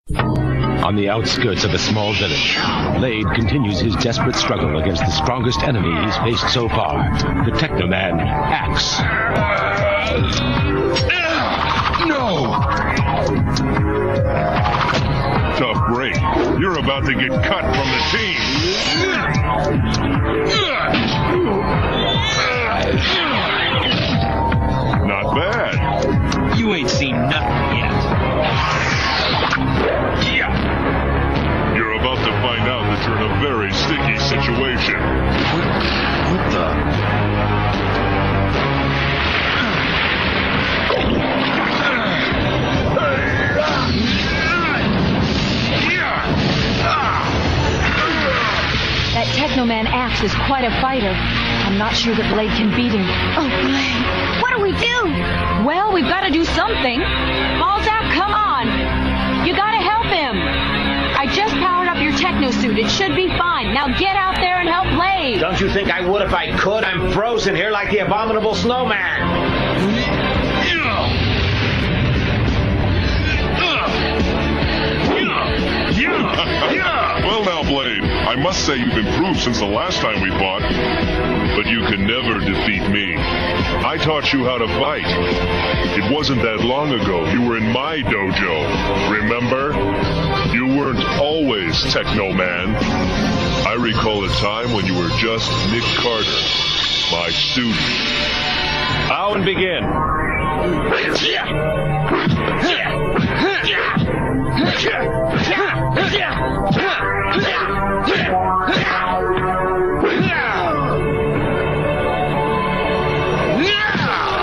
On the outskirts of a small village, Blade continues his desperate struggle against the strongest enemy he's faced so far, the Teknoman, Axe. No! Tough break. You're about to get cut from the team. Not bad. You ain't seen nothing yet. You're about to find out that you're in a very sticky situation. What the? That Teknoman Axe is quite a fighter. I'm not sure that Blade can beat him. Oh, Blade. What do we do? Well, we've got to do something. Balzac, come on. You got to help him. I just powered up your techno suit. It should be fine. Now get out there and help Blade. Don't you think I would if I could? I'm frozen here like the abominable snowman. Well now, Blade, I must say you've improved since the last time we fought. But you can never defeat me. I taught you how to fight. It wasn't that long ago. You were in my dojo. Remember? You weren't always Teknoman. I recall a time when you were just Nick Carter, my student. Bow and begin.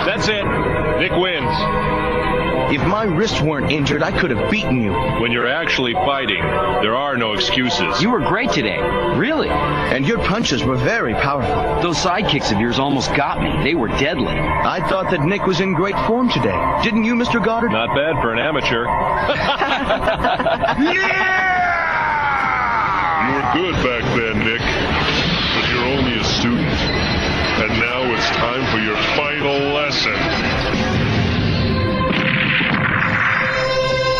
That's it. Nick wins. If my wrists weren't injured, I could have beaten you. When you're actually fighting, there are no excuses. You were great today. Really? And your punches were very powerful. Those side kicks of yours almost got me. They were deadly. I thought that Nick was in great form today. Didn't you, Mr. Goddard? Not bad for an amateur. You were good back then, Nick. But you're only a student. And now it's time for your final lesson.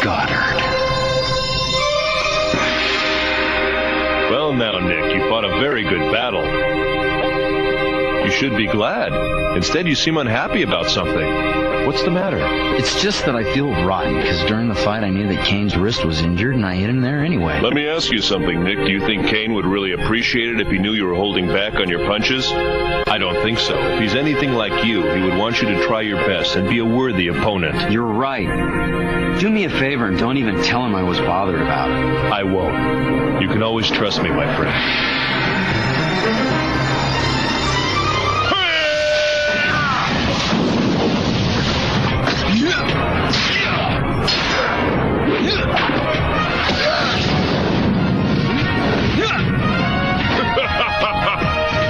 Goddard. Well now, Nick, you fought a very good battle. You should be glad. Instead, you seem unhappy about something. What's the matter? It's just that I feel rotten, because during the fight I knew that Cain's wrist was injured, and I hit him there anyway. Let me ask you something, Nick. Do you think Cain would really appreciate it if he knew you were holding back on your punches? I don't think so. If he's anything like you, he would want you to try your best and be a worthy opponent. You're right. Do me a favor and don't even tell him I was bothered about it. I won't. You can always trust me, my friend.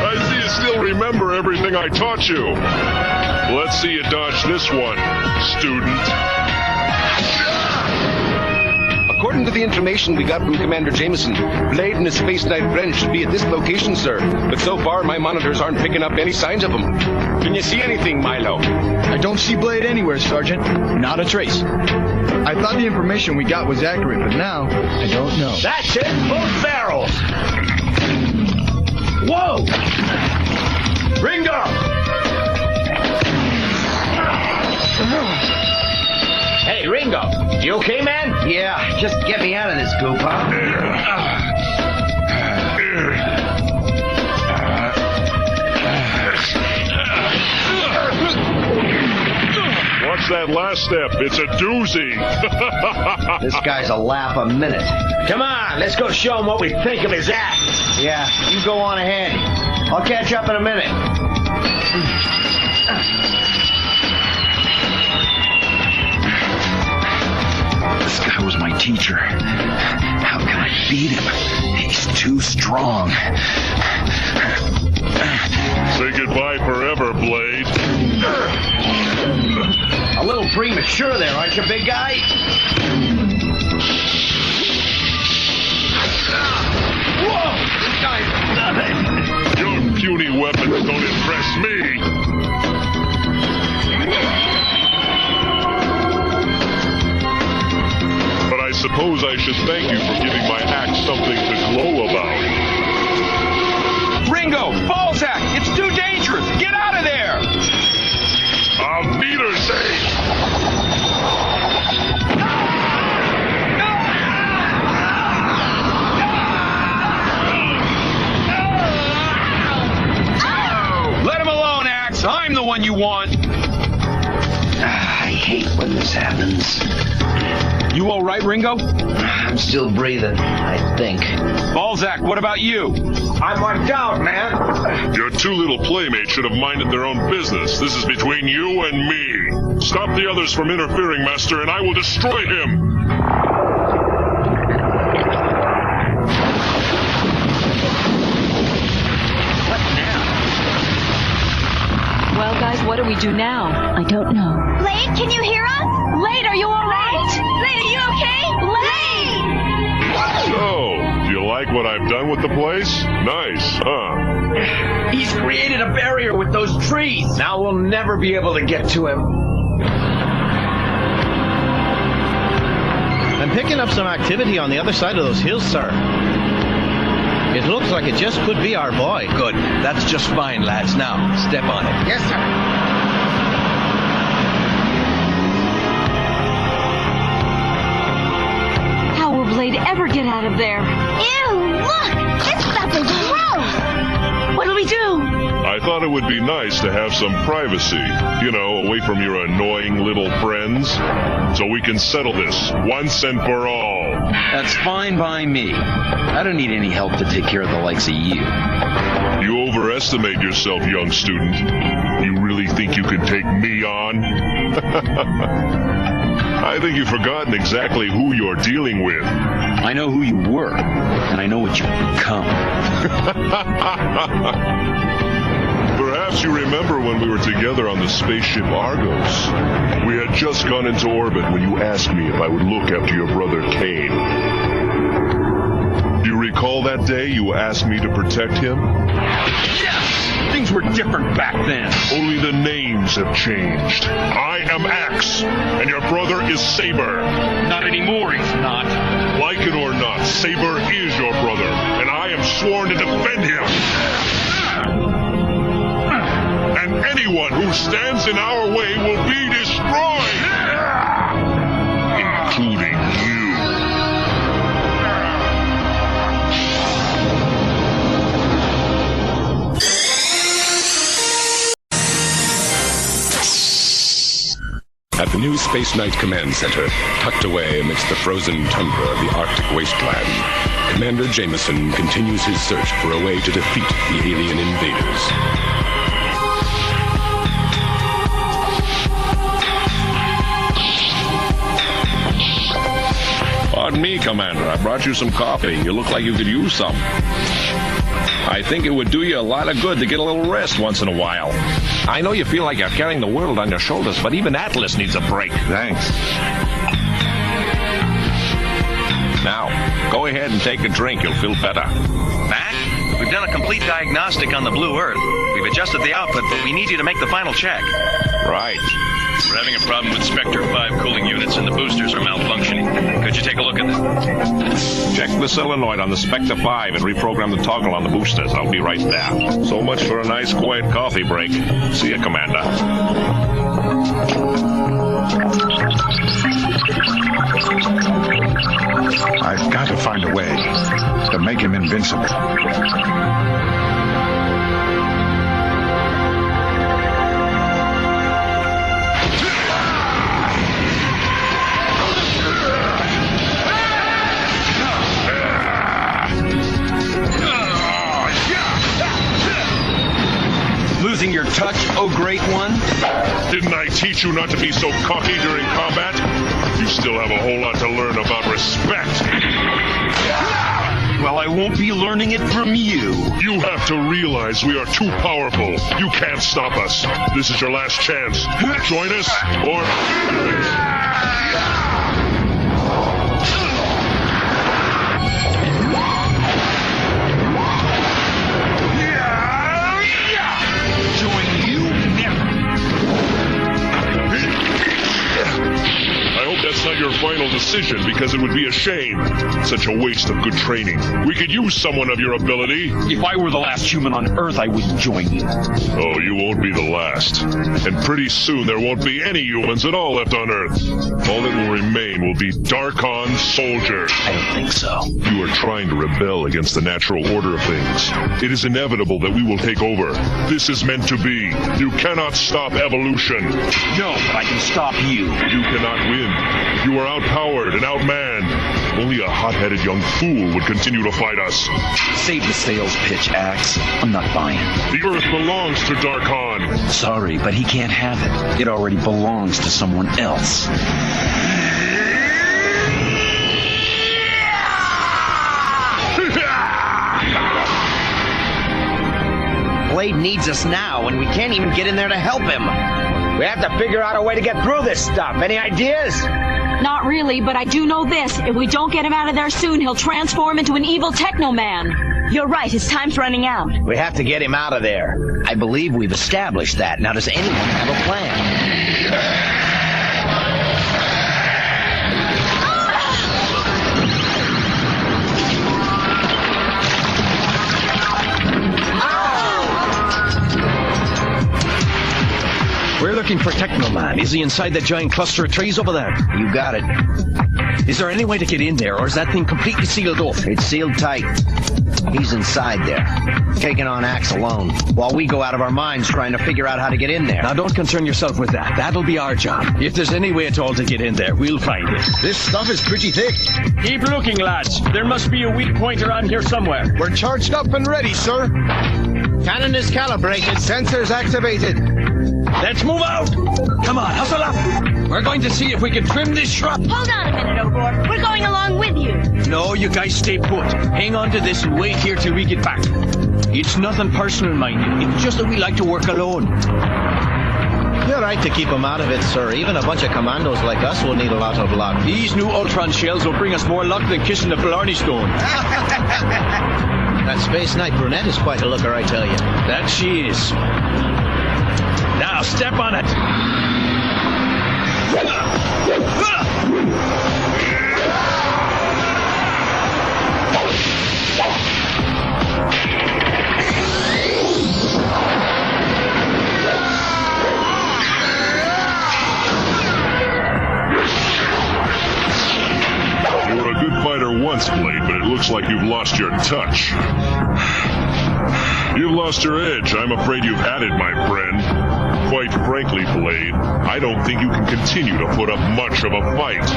I see you still remember everything I taught you. Let's see you dodge this one, student. According to the information we got from Commander Jameson, Blade and his Space Knight friend should be at this location, sir. But so far, my monitors aren't picking up any signs of him. Can you see anything, Milo? I don't see Blade anywhere, Sergeant. Not a trace. I thought the information we got was accurate, but now I don't know. That's it, both barrels. Whoa! Ringo! Hey, Ringo, you okay, man? Yeah, just get me out of this goop, huh? Watch that last step. It's a doozy. This guy's a lap a minute. Come on, let's go show him what we think of his act. Yeah, you go on ahead. I'll catch up in a minute. This guy was my teacher. How can I beat him? He's too strong. Say goodbye forever, Blade. A little premature there, aren't you, big guy? Whoa! This guy's nothing. Your puny weapons don't impress me. But I suppose suppose I should thank you for giving my act something to glow about. Ringo! Balzac! It's too dangerous! Get out of there! Auf Wiedersehen! Let him alone, Axe! I'm the one you want! I hate when this happens. You all right, Ringo? I'm still breathing, I think. Balzac, what about you? I'm wiped out, man. Your two little playmates should have minded their own business. This is between you and me. Stop the others from interfering, Master, and I will destroy him. Well, guys, what do we do now? I don't know. Blade, can you hear us? Blade, are you all right? Blade, are you okay? Blade! So, do you like what I've done with the place? Nice, huh? He's created a barrier with those trees. Now we'll never be able to get to him. I'm picking up some activity on the other side of those hills, sir. It looks like it just could be our boy. Good. That's just fine, lads. Now, step on it. Yes, sir. How will Blade ever get out of there? Ew, look! This stuff is gross! What'll we do? I thought it would be nice to have some privacy, you know, away from your annoying little friends. So we can settle this once and for all. That's fine by me. I don't need any help to take care of the likes of you. You overestimate yourself, young student. You really think you can take me on? I think you've forgotten exactly who you're dealing with. I know who you were, and I know what you've become. Perhaps you remember when we were together on the spaceship Argos. We had just gone into orbit when you asked me if I would look after your brother Cain. Do you recall that day you asked me to protect him? Yes! Things were different back then. Only the names have changed. I am Axe, and your brother is Saber. Not anymore, he's not. Like it or not, Saber is your brother, and I am sworn to defend him. And anyone who stands in our way will be destroyed, including you. At the new Space Knight Command Center, tucked away amidst the frozen tundra of the Arctic wasteland, Commander Jameson continues his search for a way to defeat the alien invaders. Pardon me, Commander. I brought you some coffee. You look like you could use some. I think it would do you a lot of good to get a little rest once in a while. I know you feel like you're carrying the world on your shoulders, but even Atlas needs a break. Thanks. Now, go ahead and take a drink. You'll feel better. Mac, we've done a complete diagnostic on the Blue Earth. We've adjusted the output, but we need you to make the final check. Right. We're having a problem with Spectre 5 cooling units, and the boosters are malfunctioning. Could you take a look at this? Check the solenoid on the Spectre 5 and reprogram the toggle on the boosters. I'll be right there. So much for a nice, quiet coffee break. See you, Commander. I've got to find a way to make him invincible. Losing your touch, oh great one? Didn't I teach you not to be so cocky during combat? You still have a whole lot to learn about respect. Well, I won't be learning it from you. You have to realize we are too powerful. You can't stop us. This is your last chance. Join us, or... That's not your final decision because it would be a shame. Such a waste of good training. We could use someone of your ability. If I were the last human on Earth, I wouldn't join you. Oh, you won't be the last. And pretty soon there won't be any humans at all left on Earth. All that will remain will be Darkon soldiers. I don't think so. You are trying to rebel against the natural order of things. It is inevitable that we will take over. This is meant to be. You cannot stop evolution. No, but I can stop you. You cannot win. You are outpowered and outmanned. Only a hot-headed young fool would continue to fight us. Save the sales pitch, Axe. I'm not buying. The Earth belongs to Darkon. Sorry, but he can't have it. It already belongs to someone else. Blade needs us now, and we can't even get in there to help him. We have to figure out a way to get through this stuff. Any ideas? Not really, but I do know this. If we don't get him out of there soon, he'll transform into an evil Teknoman. You're right, his time's running out. We have to get him out of there. I believe we've established that. Now, does anyone have a plan? We're looking for Teknoman. Is he inside that giant cluster of trees over there? You got it. Is there any way to get in there, or is that thing completely sealed off? It's sealed tight. He's inside there, taking on Axe alone, while we go out of our minds trying to figure out how to get in there. Now, don't concern yourself with that. That'll be our job. If there's any way at all to get in there, we'll find it. This stuff is pretty thick. Keep looking, lads. There must be a weak point around here somewhere. We're charged up and ready, sir. Cannon is calibrated. Sensors activated. Let's move out! Come on, hustle up! We're going to see if we can trim this shrub. Hold on a minute, O'Rourke. We're going along with you. No, you guys stay put. Hang on to this and wait here till we get back. It's nothing personal, mind you. It's just that we like to work alone. You're right to keep him out of it, sir. Even a bunch of commandos like us will need a lot of luck. These new Ultron shells will bring us more luck than kissing the Blarney Stone. That Space Knight brunette is quite a looker, I tell you. That she is. Now, step on it. You were a good fighter once, Blade, but it looks like you've lost your touch. You've lost your edge. I'm afraid you've had it, my friend. Quite frankly, Blade, I don't think you can continue to put up much of a fight.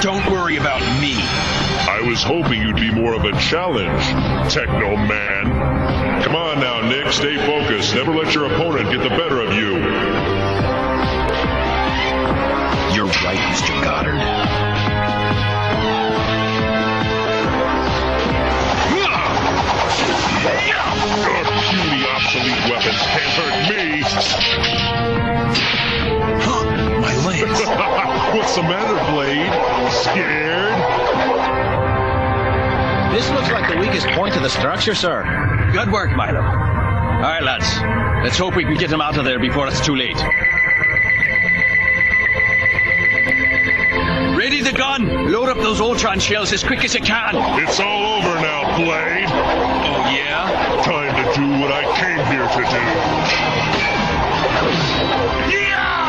Don't worry about me. I was hoping you'd be more of a challenge, Teknoman. Come on now, Nick, stay focused. Never let your opponent get the better of you. You're right, Mr. Goddard. Your puny, obsolete weapons can't hurt me. Huh, my legs. What's the matter, Blade? Scared? This looks like the weakest point of the structure, sir. Good work, Milo. All right, lads. Let's hope we can get him out of there before it's too late. Ready the gun. Load up those Ultron shells as quick as you can. It's all over now, Blade. Oh, yeah? Time to do what I came here to do. Yeah!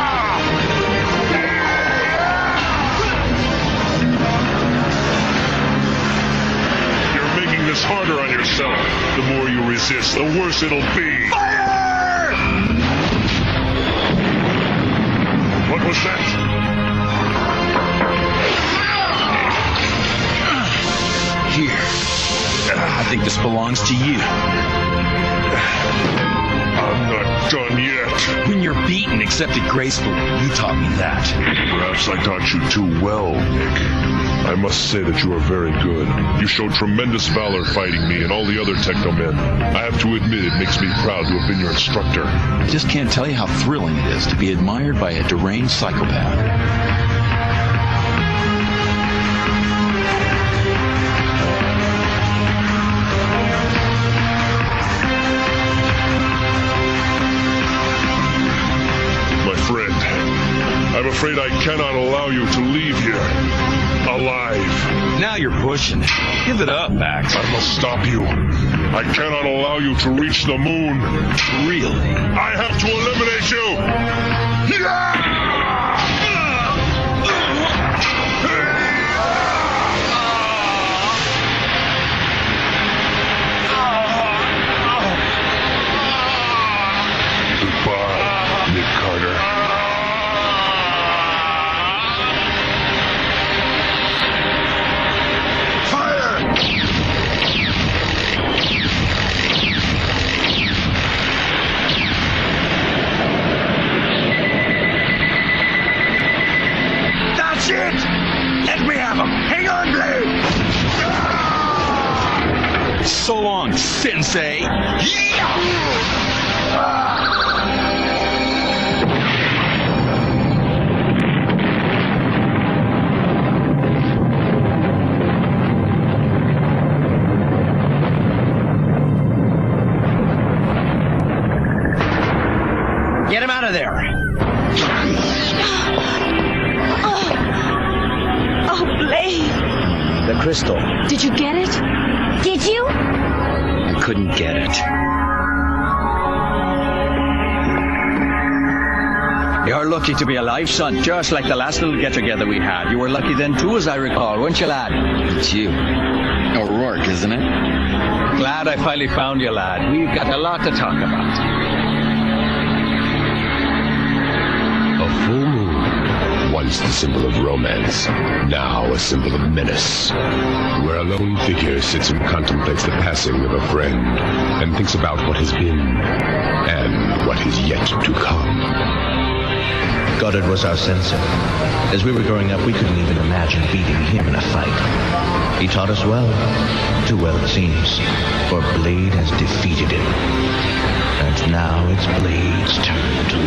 You're making this harder on yourself. The more you resist, the worse it'll be. Fire! What was that? Here. I think this belongs to you. I'm not done yet. When you're beaten, accept it gracefully. You taught me that. Perhaps I taught you too well, Nick. I must say that you are very good. You showed tremendous valor fighting me and all the other Teknomen. I have to admit it makes me proud to have been your instructor. I just can't tell you how thrilling it is to be admired by a deranged psychopath. I'm afraid I cannot allow you to leave here. alive. Now you're pushing it. Give it up, Max. I must stop you. I cannot allow you to reach the moon. Really? I have to eliminate you. Yeah! Goodbye, Nick Carter. That's it! Let me have him! Hang on, Blade! So long, Sensei. Get him out of there! Oh, Blade. The crystal. Did you get it? Did you? I couldn't get it. You're lucky to be alive, son, just like the last little get-together we had. You were lucky then, too, as I recall, weren't you, lad? It's you. O'Rourke, isn't it? Glad I finally found you, lad. We've got a lot to talk about. A full moon, once the symbol of romance, now a symbol of menace, where a lone figure sits and contemplates the passing of a friend and thinks about what has been and what is yet to come. Goddard was our sensei. As we were growing up, we couldn't even imagine beating him in a fight. He taught us well. Too well, it seems. For Blade has defeated him. And now it's Blade's turn to